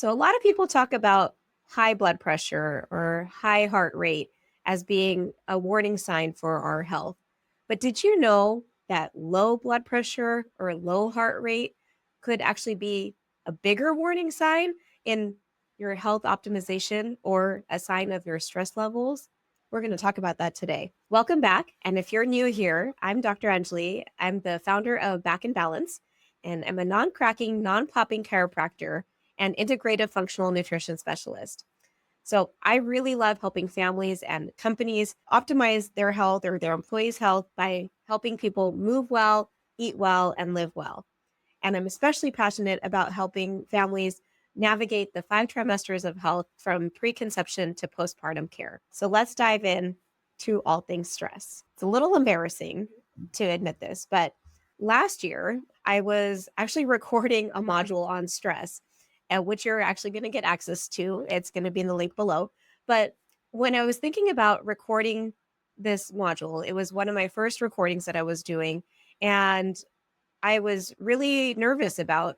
So a lot of people talk about high blood pressure or high heart rate as being a warning sign for our health. But did you know that low blood pressure or low heart rate could actually be a bigger warning sign in your health optimization or a sign of your stress levels? We're going to talk about that today. Welcome back. And if you're new here, I'm Dr. Anjali. I'm the founder of Back in Balance, and I'm a non-cracking, non-popping chiropractor and integrative functional nutrition specialist. So I really love helping families and companies optimize their health or their employees' health by helping people move well, eat well, and live well. And I'm especially passionate about helping families navigate the 5 trimesters of health from preconception to postpartum care. So let's dive in to all things stress. It's a little embarrassing to admit this, but last year I was actually recording a module on stress, which you're actually going to get access to. It's going to be in the link below. But when I was thinking about recording this module, it was one of my first recordings that I was doing. And I was really nervous about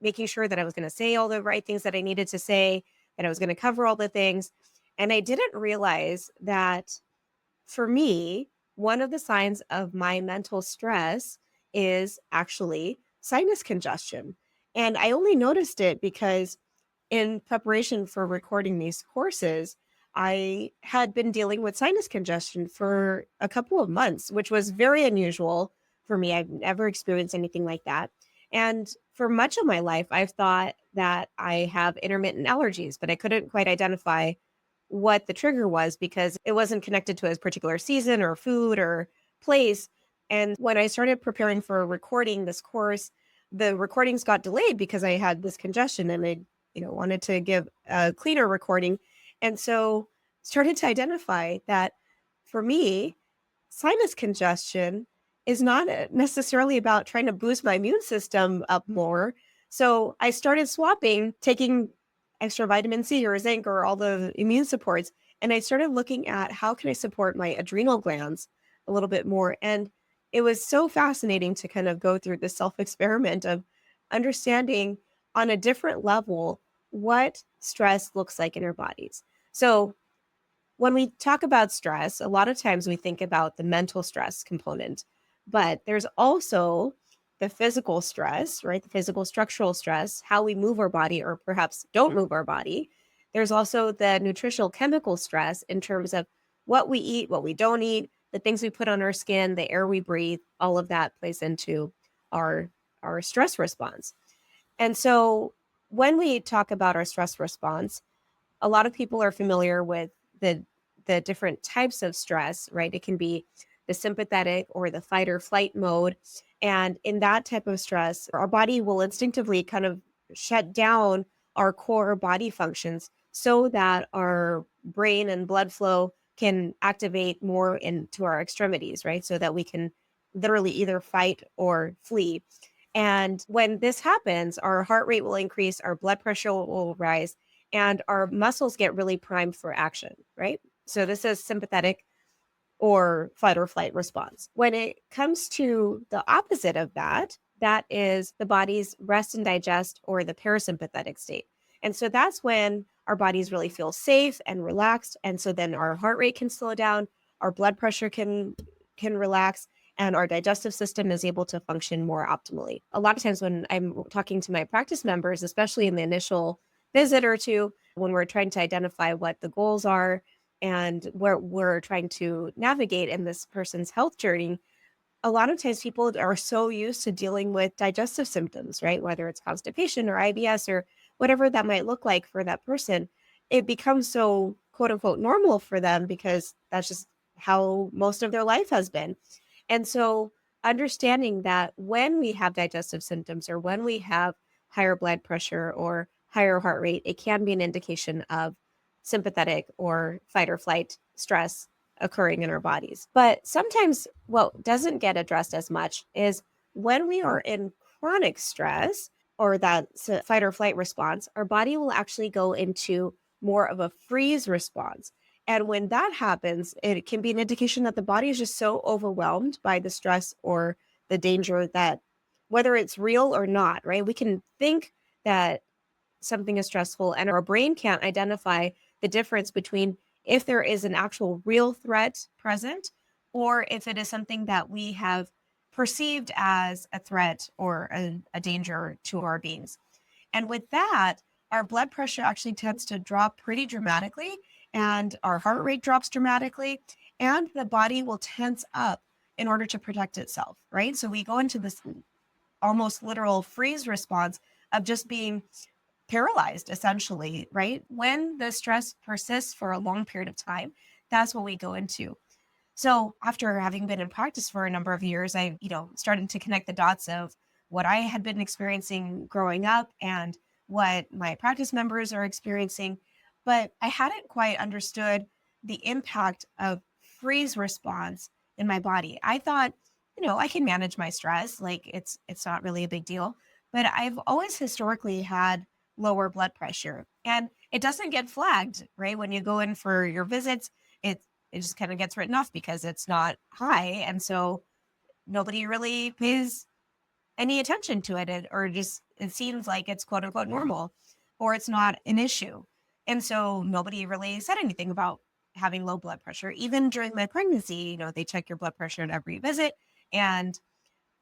making sure that I was going to say all the right things that I needed to say, that I was going to cover all the things. And I didn't realize that for me, one of the signs of my mental stress is actually sinus congestion. And I only noticed it because in preparation for recording these courses, I had been dealing with sinus congestion for a couple of months, which was very unusual for me. I've never experienced anything like that. And for much of my life, I've thought that I have intermittent allergies, but I couldn't quite identify what the trigger was because it wasn't connected to a particular season or food or place. And when I started preparing for recording this course, the recordings got delayed because I had this congestion and I wanted to give a cleaner recording. And so started to identify that for me, sinus congestion is not necessarily about trying to boost my immune system up more. So I started swapping, taking extra vitamin C or zinc or all the immune supports. And I started looking at how can I support my adrenal glands a little bit more. And it was so fascinating to kind of go through the self-experiment of understanding on a different level what stress looks like in our bodies. So when we talk about stress, a lot of times we think about the mental stress component, but there's also the physical stress, right? The physical structural stress, how we move our body or perhaps don't move our body. There's also the nutritional chemical stress in terms of what we eat, what we don't eat, the things we put on our skin, the air we breathe, all of that plays into our stress response. And so when we talk about our stress response, a lot of people are familiar with the different types of stress, right? It can be the sympathetic or the fight or flight mode. And in that type of stress, our body will instinctively kind of shut down our core body functions so that our brain and blood flow can activate more into our extremities, right? So that we can literally either fight or flee. And when this happens, our heart rate will increase, our blood pressure will rise, and our muscles get really primed for action, right? So this is sympathetic or fight or flight response. When it comes to the opposite of that, that is the body's rest and digest or the parasympathetic state. And so that's when our bodies really feel safe and relaxed. And so then our heart rate can slow down, our blood pressure can relax, and our digestive system is able to function more optimally. A lot of times when I'm talking to my practice members, especially in the initial visit or two, when we're trying to identify what the goals are and where we're trying to navigate in this person's health journey, a lot of times people are so used to dealing with digestive symptoms, right? Whether it's constipation or IBS or whatever that might look like for that person, it becomes so quote unquote normal for them because that's just how most of their life has been. And so understanding that when we have digestive symptoms or when we have higher blood pressure or higher heart rate, it can be an indication of sympathetic or fight or flight stress occurring in our bodies. But sometimes what doesn't get addressed as much is when we are in chronic stress or that fight or flight response, our body will actually go into more of a freeze response. And when that happens, it can be an indication that the body is just so overwhelmed by the stress or the danger that whether it's real or not, right? We can think that something is stressful and our brain can't identify the difference between if there is an actual real threat present or if it is something that we have perceived as a threat or a danger to our beings. And with that, our blood pressure actually tends to drop pretty dramatically, and our heart rate drops dramatically, and the body will tense up in order to protect itself, right? So we go into this almost literal freeze response of just being paralyzed, essentially, right? When the stress persists for a long period of time, that's what we go into. So after having been in practice for a number of years, I, started to connect the dots of what I had been experiencing growing up and what my practice members are experiencing. But I hadn't quite understood the impact of freeze response in my body. I thought, I can manage my stress. Like it's not really a big deal. But I've always historically had lower blood pressure and it doesn't get flagged, right? When you go in for your visits, it just kind of gets written off because it's not high. And so nobody really pays any attention to it, or just it seems like it's quote unquote normal or it's not an issue. And so nobody really said anything about having low blood pressure. Even during my pregnancy, they check your blood pressure at every visit. And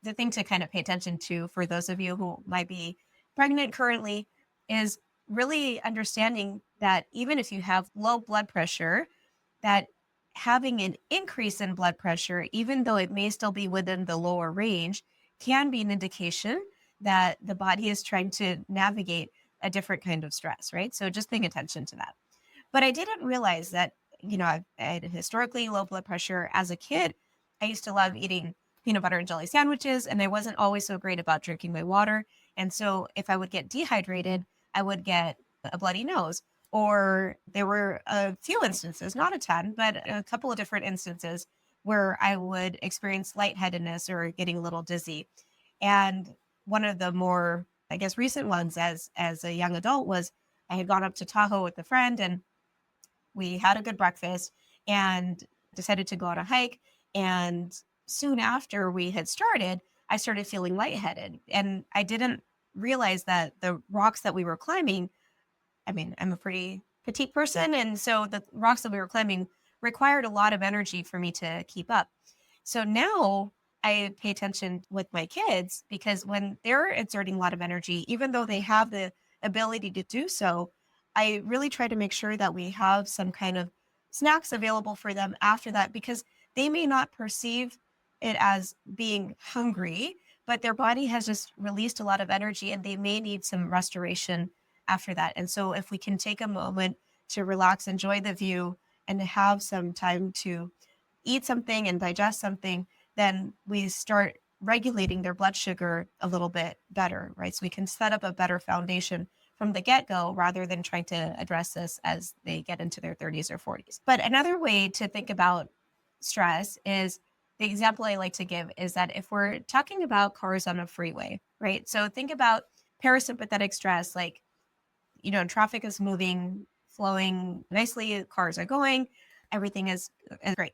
the thing to kind of pay attention to for those of you who might be pregnant currently is really understanding that even if you have low blood pressure, that having an increase in blood pressure, even though it may still be within the lower range, can be an indication that the body is trying to navigate a different kind of stress, right? So just paying attention to that. But I didn't realize that, I had historically low blood pressure as a kid. I used to love eating peanut butter and jelly sandwiches, and I wasn't always so great about drinking my water. And so if I would get dehydrated, I would get a bloody nose. Or there were a few instances, not a ton, but a couple of different instances where I would experience lightheadedness or getting a little dizzy. And one of the more, I guess, recent ones as a young adult was I had gone up to Tahoe with a friend and we had a good breakfast and decided to go on a hike. And soon after we had started, I started feeling lightheaded. And I didn't realize that the rocks that we were climbing, I mean, I'm a pretty petite person. And so the rocks that we were climbing required a lot of energy for me to keep up. So now I pay attention with my kids because when they're exerting a lot of energy, even though they have the ability to do so, I really try to make sure that we have some kind of snacks available for them after that because they may not perceive it as being hungry, but their body has just released a lot of energy and they may need some restoration after that. And so if we can take a moment to relax, enjoy the view, and have some time to eat something and digest something, then we start regulating their blood sugar a little bit better, right? So we can set up a better foundation from the get-go rather than trying to address this as they get into their 30s or 40s. But another way to think about stress is the example I like to give is that if we're talking about cars on a freeway, right? So think about parasympathetic stress, like, traffic is moving, flowing nicely, cars are going, everything is great.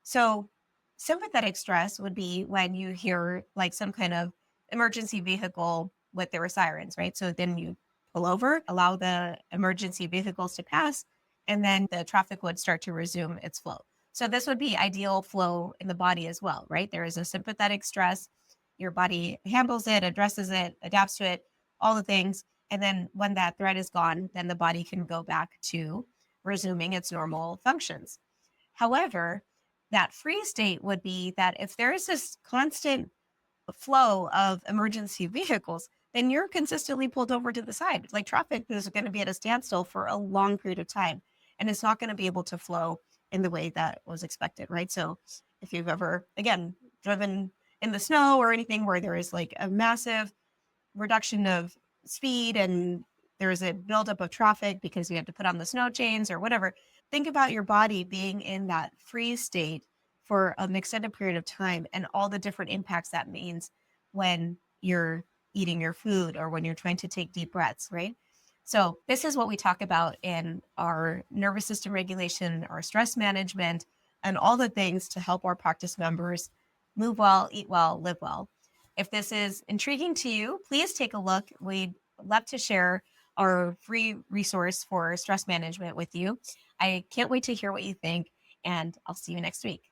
So sympathetic stress would be when you hear like some kind of emergency vehicle with their sirens, right? So then you pull over, allow the emergency vehicles to pass, and then the traffic would start to resume its flow. So this would be ideal flow in the body as well, right? There is a sympathetic stress. Your body handles it, addresses it, adapts to it, all the things. And then when that threat is gone, then the body can go back to resuming its normal functions. However, that freeze state would be that if there is this constant flow of emergency vehicles, then you're consistently pulled over to the side. Like traffic is going to be at a standstill for a long period of time, and it's not going to be able to flow in the way that was expected, right? So if you've ever, again, driven in the snow or anything where there is like a massive reduction of speed and there's a buildup of traffic because you have to put on the snow chains or whatever, think about your body being in that freeze state for an extended period of time and all the different impacts that means when you're eating your food or when you're trying to take deep breaths, right? So this is what we talk about in our nervous system regulation, our stress management, and all the things to help our practice members move well, eat well, live well. If this is intriguing to you, please take a look. We'd love to share our free resource for stress management with you. I can't wait to hear what you think, and I'll see you next week.